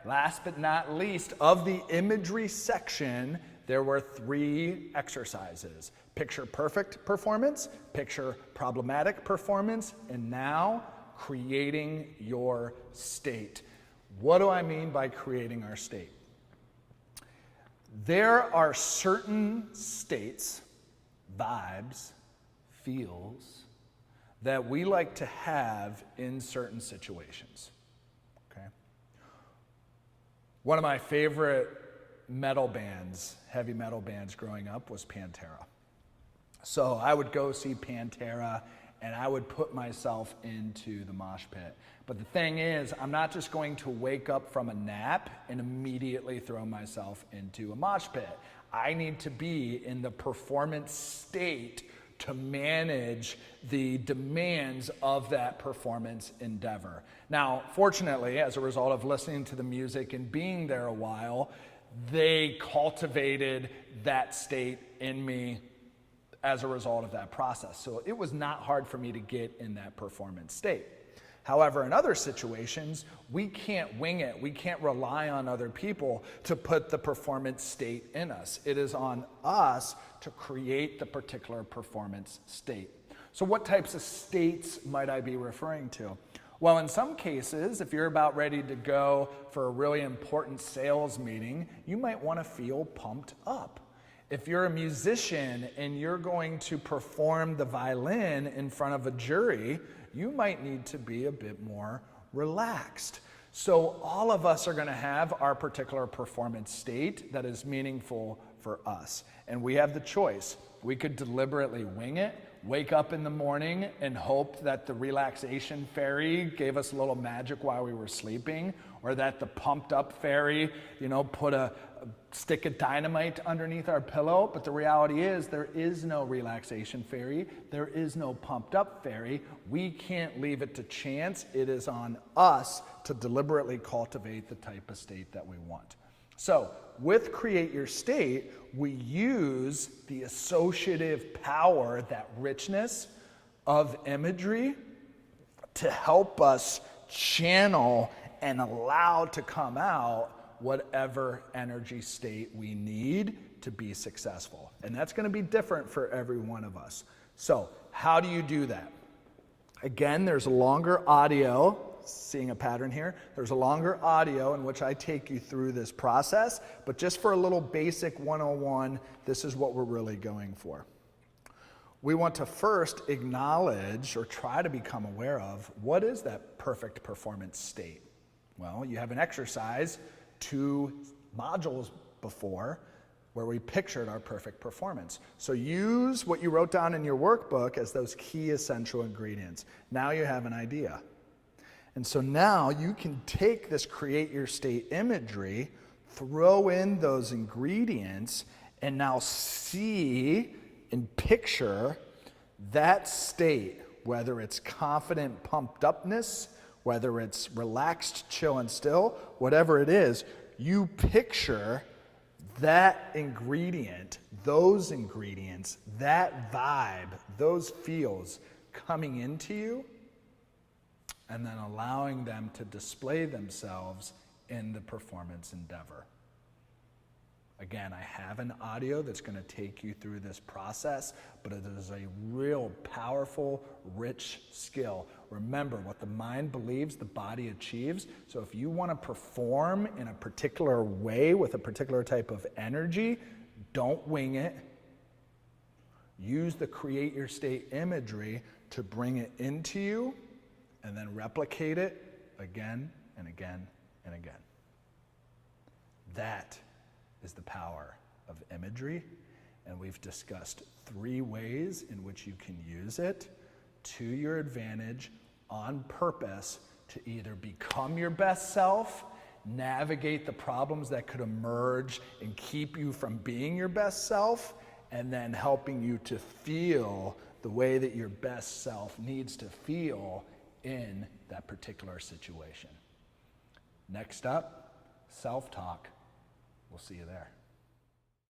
Last but not least, of the imagery section, there were 3 exercises. Picture perfect performance, picture problematic performance, and now creating your state. What do I mean by creating our state? There are certain states, vibes, feels, that we like to have in certain situations. Okay? One of my favorite metal bands, heavy metal bands growing up was Pantera. So I would go see Pantera and I would put myself into the mosh pit. But the thing is, I'm not just going to wake up from a nap and immediately throw myself into a mosh pit. I need to be in the performance state to manage the demands of that performance endeavor. Now, fortunately, as a result of listening to the music and being there a while, they cultivated that state in me as a result of that process. So it was not hard for me to get in that performance state. However, in other situations, we can't wing it. We can't rely on other people to put the performance state in us. It is on us to create the particular performance state. So what types of states might I be referring to? Well, in some cases, if you're about ready to go for a really important sales meeting, you might want to feel pumped up. If you're a musician and you're going to perform the violin in front of a jury, you might need to be a bit more relaxed. So all of us are going to have our particular performance state that is meaningful for us. And we have the choice. We could deliberately wing it, wake up in the morning and hope that the relaxation fairy gave us a little magic while we were sleeping, or that the pumped up fairy, put a stick of dynamite underneath our pillow. But the reality is there is no relaxation fairy. There is no pumped up fairy. We can't leave it to chance. It is on us to deliberately cultivate the type of state that we want. So with Create Your State, we use the associative power, that richness of imagery, to help us channel and allow to come out whatever energy state we need to be successful. And that's going to be different for every one of us. So how do you do that? Again, there's a longer audio. Seeing a pattern here. There's a longer audio in which I take you through this process, but just for a little basic 101, this is what we're really going for. We want to first acknowledge or try to become aware of what is that perfect performance state. Well, you have an exercise 2 modules before where we pictured our perfect performance. So use what you wrote down in your workbook as those key essential ingredients. Now you have an idea. And so now you can take this Create Your State imagery, throw in those ingredients, and now see and picture that state, whether it's confident pumped upness, whether it's relaxed, chill, and still, whatever it is, you picture that ingredient, those ingredients, that vibe, those feels coming into you, and then allowing them to display themselves in the performance endeavor. Again, I have an audio that's going to take you through this process, but it is a real powerful, rich skill. Remember, what the mind believes, the body achieves. So if you want to perform in a particular way with a particular type of energy, don't wing it. Use the Create Your State imagery to bring it into you, and then replicate it again and again and again. That is the power of imagery, and we've discussed 3 ways in which you can use it to your advantage on purpose to either become your best self, navigate the problems that could emerge and keep you from being your best self, and then helping you to feel the way that your best self needs to feel in that particular situation. Next up, self-talk. We'll see you there.